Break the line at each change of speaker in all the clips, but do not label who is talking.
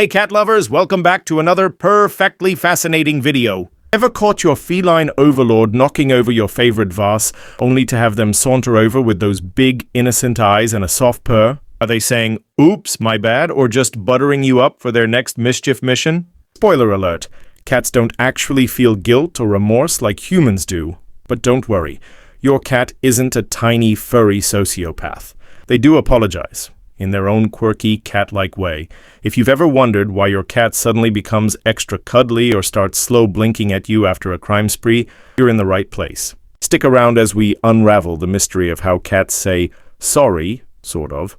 Hey cat lovers, welcome back to another perfectly fascinating video. Ever caught your feline overlord knocking over your favorite vase, only to have them saunter over with those big innocent eyes and a soft purr? Are they saying, oops, my bad, or just buttering you up for their next mischief mission? Spoiler alert, cats don't actually feel guilt or remorse like humans do. But don't worry, your cat isn't a tiny furry sociopath. They do apologize, in their own quirky, cat-like way. If you've ever wondered why your cat suddenly becomes extra cuddly or starts slow blinking at you after a crime spree, you're in the right place. Stick around as we unravel the mystery of how cats say sorry, sort of,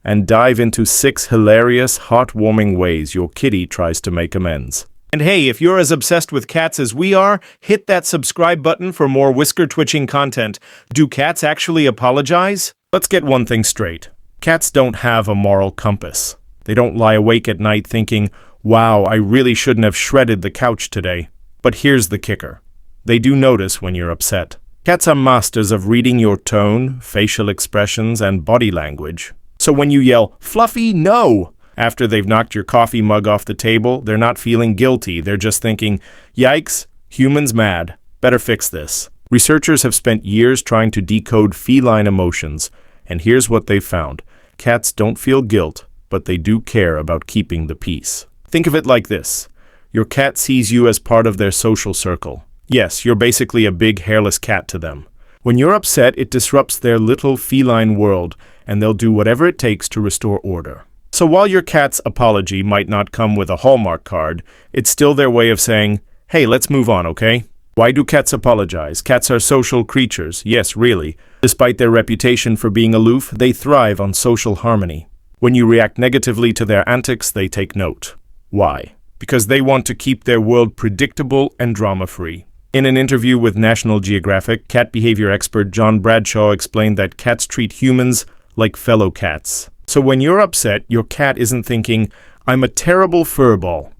and dive into 6 hilarious, heartwarming ways your kitty tries to make amends. And hey, if you're as obsessed with cats as we are, hit that subscribe button for more whisker-twitching content. Do cats actually apologize? Let's get one thing straight. Cats don't have a moral compass. They don't lie awake at night thinking, wow, I really shouldn't have shredded the couch today. But here's the kicker. They do notice when you're upset. Cats are masters of reading your tone, facial expressions, and body language. So when you yell, Fluffy, no! After they've knocked your coffee mug off the table, they're not feeling guilty. They're just thinking, yikes, humans mad. Better fix this. Researchers have spent years trying to decode feline emotions, and here's what they've found. Cats don't feel guilt, but they do care about keeping the peace. Think of it like this. Your cat sees you as part of their social circle. Yes, you're basically a big hairless cat to them. When you're upset, it disrupts their little feline world, and they'll do whatever it takes to restore order. So while your cat's apology might not come with a Hallmark card, it's still their way of saying, hey, let's move on, okay? Why do cats apologize? Cats are social creatures. Yes, really. Despite their reputation for being aloof, they thrive on social harmony. When you react negatively to their antics, they take note. Why? Because they want to keep their world predictable and drama-free. In an interview with National Geographic, cat behavior expert John Bradshaw explained that cats treat humans like fellow cats. So when you're upset, your cat isn't thinking, I'm a terrible furball.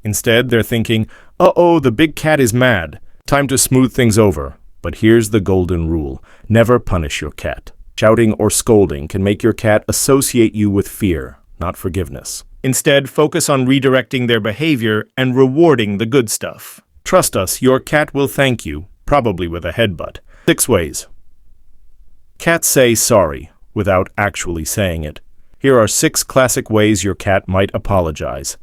Instead, they're thinking, uh-oh, the big cat is mad. Time to smooth things over. But here's the golden rule. Never punish your cat. Shouting or scolding can make your cat associate you with fear, not forgiveness. Instead, focus on redirecting their behavior and rewarding the good stuff. Trust us, your cat will thank you, probably with a headbutt. 6 ways. Cats say sorry without actually saying it. Here are 6 classic ways your cat might apologize.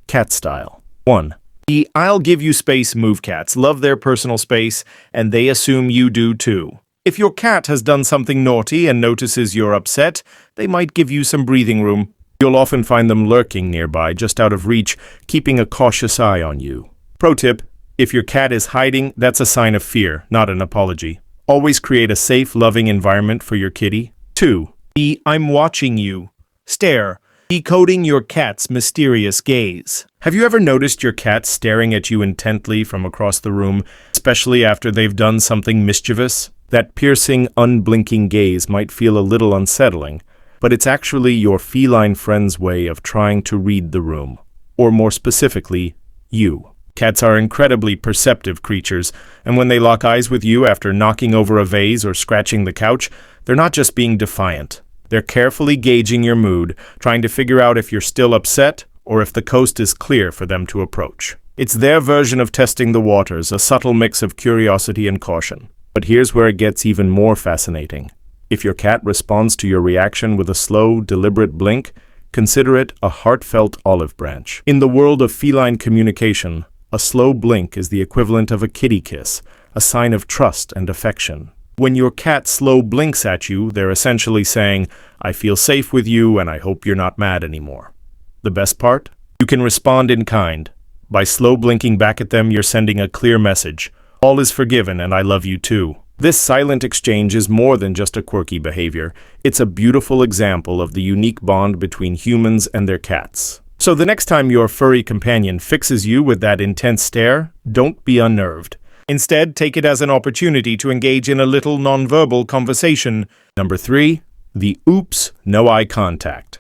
Cat style. 1. The I'll give you space move. Cats love their personal space, and they assume you do too. If your cat has done something naughty and notices you're upset, they might give you some breathing room. You'll often find them lurking nearby, just out of reach, keeping a cautious eye on you. Pro tip, if your cat is hiding, that's a sign of fear, not an apology. Always create a safe, loving environment for your kitty. 2. The I'm watching you. Stare. Decoding your cat's mysterious gaze. Have you ever noticed your cat staring at you intently from across the room, especially after they've done something mischievous? That piercing, unblinking gaze might feel a little unsettling, but it's actually your feline friend's way of trying to read the room. Or more specifically, you. Cats are incredibly perceptive creatures, and when they lock eyes with you after knocking over a vase or scratching the couch, they're not just being defiant. They're carefully gauging your mood, trying to figure out if you're still upset or if the coast is clear for them to approach. It's their version of testing the waters, a subtle mix of curiosity and caution. But here's where it gets even more fascinating. If your cat responds to your reaction with a slow, deliberate blink, consider it a heartfelt olive branch. In the world of feline communication, a slow blink is the equivalent of a kitty kiss, a sign of trust and affection. When your cat slow blinks at you, they're essentially saying, I feel safe with you and I hope you're not mad anymore. The best part? You can respond in kind. By slow blinking back at them, you're sending a clear message. All is forgiven and I love you too. This silent exchange is more than just a quirky behavior. It's a beautiful example of the unique bond between humans and their cats. So the next time your furry companion fixes you with that intense stare, don't be unnerved. Instead, take it as an opportunity to engage in a little nonverbal conversation. Number 3, the oops, no eye contact.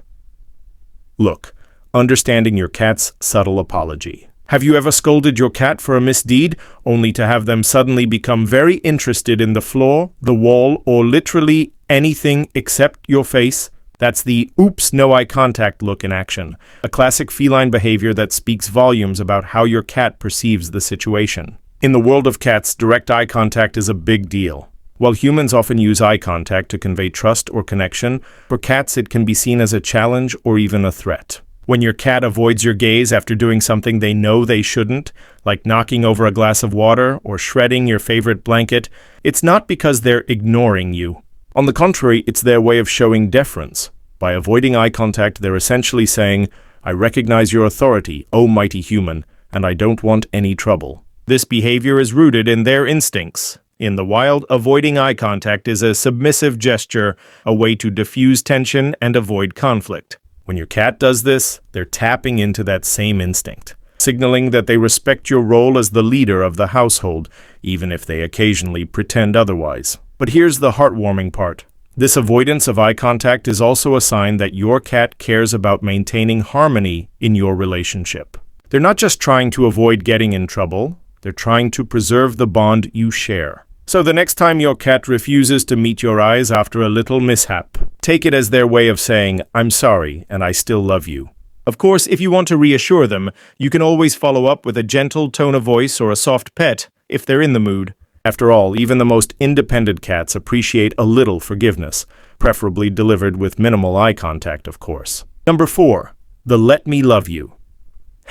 Look, understanding your cat's subtle apology. Have you ever scolded your cat for a misdeed, only to have them suddenly become very interested in the floor, the wall, or literally anything except your face? That's the oops, no eye contact look in action, a classic feline behavior that speaks volumes about how your cat perceives the situation. In the world of cats, direct eye contact is a big deal. While humans often use eye contact to convey trust or connection, for cats it can be seen as a challenge or even a threat. When your cat avoids your gaze after doing something they know they shouldn't, like knocking over a glass of water or shredding your favorite blanket, it's not because they're ignoring you. On the contrary, it's their way of showing deference. By avoiding eye contact, they're essentially saying, "I recognize your authority, O mighty human, and I don't want any trouble." This behavior is rooted in their instincts. In the wild, avoiding eye contact is a submissive gesture, a way to diffuse tension and avoid conflict. When your cat does this, they're tapping into that same instinct, signaling that they respect your role as the leader of the household, even if they occasionally pretend otherwise. But here's the heartwarming part. This avoidance of eye contact is also a sign that your cat cares about maintaining harmony in your relationship. They're not just trying to avoid getting in trouble, they're trying to preserve the bond you share. So the next time your cat refuses to meet your eyes after a little mishap, take it as their way of saying, "I'm sorry, and I still love you." Of course, if you want to reassure them, you can always follow up with a gentle tone of voice or a soft pet, if they're in the mood. After all, even the most independent cats appreciate a little forgiveness, preferably delivered with minimal eye contact, of course. Number 4. The let me love you.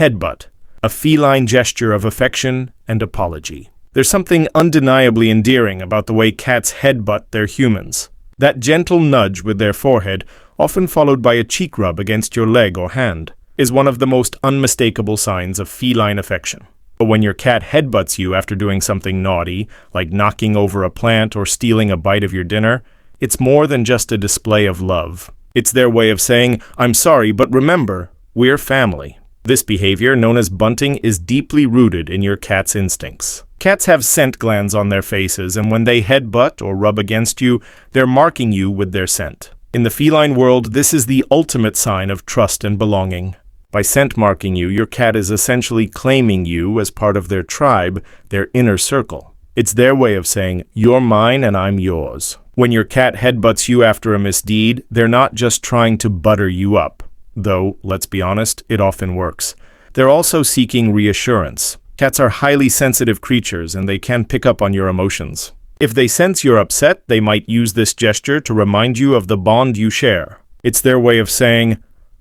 Headbutt, a feline gesture of affection and apology. There's something undeniably endearing about the way cats headbutt their humans. That gentle nudge with their forehead, often followed by a cheek rub against your leg or hand, is one of the most unmistakable signs of feline affection. But when your cat headbutts you after doing something naughty, like knocking over a plant or stealing a bite of your dinner, it's more than just a display of love. It's their way of saying, "I'm sorry, but remember, we're family." This behavior, known as bunting, is deeply rooted in your cat's instincts. Cats have scent glands on their faces, and when they headbutt or rub against you, they're marking you with their scent. In the feline world, this is the ultimate sign of trust and belonging. By scent marking you, your cat is essentially claiming you as part of their tribe, their inner circle. It's their way of saying, "You're mine and I'm yours." When your cat headbutts you after a misdeed, they're not just trying to butter you up. Though, let's be honest, it often works. They're also seeking reassurance. Cats are highly sensitive creatures, and they can pick up on your emotions. If they sense you're upset, they might use this gesture to remind you of the bond you share. It's their way of saying,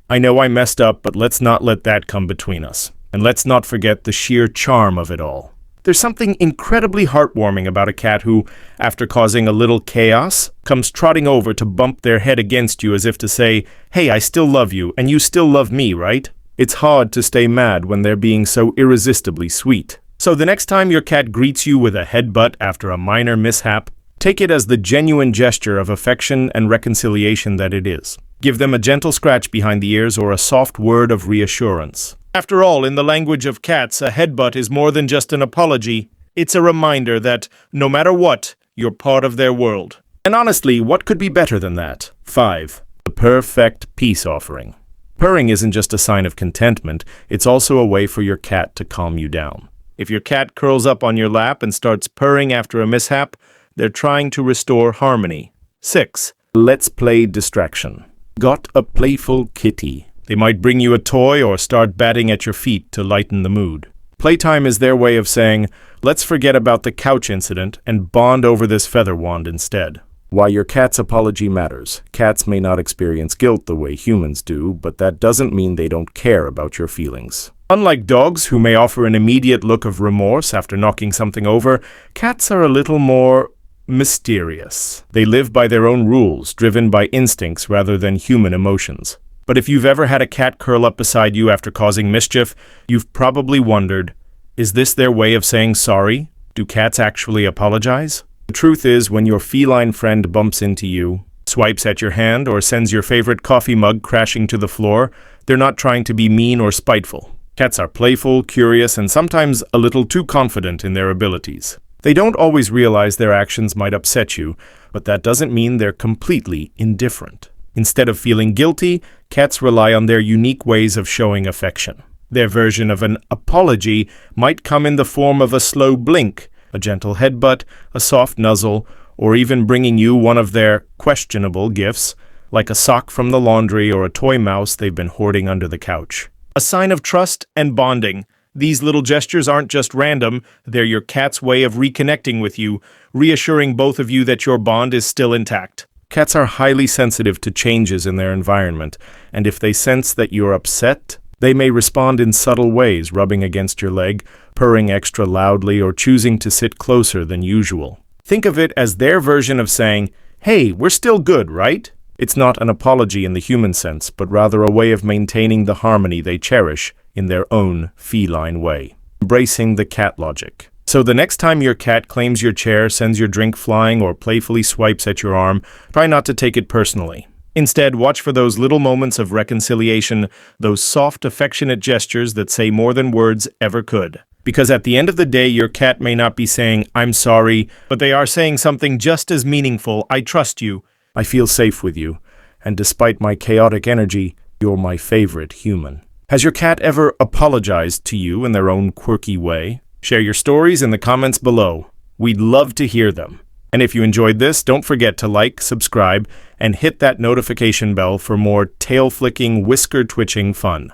"I know I messed up, but let's not let that come between us. And let's not forget the sheer charm of it all." There's something incredibly heartwarming about a cat who, after causing a little chaos, comes trotting over to bump their head against you as if to say, "Hey, I still love you, and you still love me, right?" It's hard to stay mad when they're being so irresistibly sweet. So the next time your cat greets you with a headbutt after a minor mishap, take it as the genuine gesture of affection and reconciliation that it is. Give them a gentle scratch behind the ears or a soft word of reassurance. After all, in the language of cats, a headbutt is more than just an apology. It's a reminder that, no matter what, you're part of their world. And honestly, what could be better than that? 5. The perfect peace offering. Purring isn't just a sign of contentment, it's also a way for your cat to calm you down. If your cat curls up on your lap and starts purring after a mishap, they're trying to restore harmony. 6. Let's play distraction. Got a playful kitty? They might bring you a toy or start batting at your feet to lighten the mood. Playtime is their way of saying, "Let's forget about the couch incident and bond over this feather wand instead." While your cat's apology matters, cats may not experience guilt the way humans do, but that doesn't mean they don't care about your feelings. Unlike dogs, who may offer an immediate look of remorse after knocking something over, cats are a little more mysterious. They live by their own rules, driven by instincts rather than human emotions. But if you've ever had a cat curl up beside you after causing mischief, you've probably wondered, is this their way of saying sorry? Do cats actually apologize? The truth is, when your feline friend bumps into you, swipes at your hand, or sends your favorite coffee mug crashing to the floor, they're not trying to be mean or spiteful. Cats are playful, curious, and sometimes a little too confident in their abilities. They don't always realize their actions might upset you, but that doesn't mean they're completely indifferent. Instead of feeling guilty, cats rely on their unique ways of showing affection. Their version of an apology might come in the form of a slow blink, a gentle headbutt, a soft nuzzle, or even bringing you one of their questionable gifts, like a sock from the laundry or a toy mouse they've been hoarding under the couch. A sign of trust and bonding. These little gestures aren't just random, they're your cat's way of reconnecting with you, reassuring both of you that your bond is still intact. Cats are highly sensitive to changes in their environment, and if they sense that you're upset, they may respond in subtle ways, rubbing against your leg, purring extra loudly, or choosing to sit closer than usual. Think of it as their version of saying, "Hey, we're still good, right?" It's not an apology in the human sense, but rather a way of maintaining the harmony they cherish in their own feline way. Embracing the cat logic. So the next time your cat claims your chair, sends your drink flying, or playfully swipes at your arm, try not to take it personally. Instead, watch for those little moments of reconciliation, those soft, affectionate gestures that say more than words ever could. Because at the end of the day, your cat may not be saying, "I'm sorry," but they are saying something just as meaningful. "I trust you. I feel safe with you. And despite my chaotic energy, you're my favorite human." Has your cat ever apologized to you in their own quirky way? Share your stories in the comments below. We'd love to hear them. And if you enjoyed this, don't forget to like, subscribe, and hit that notification bell for more tail-flicking, whisker-twitching fun.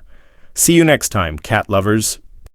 See you next time, cat lovers.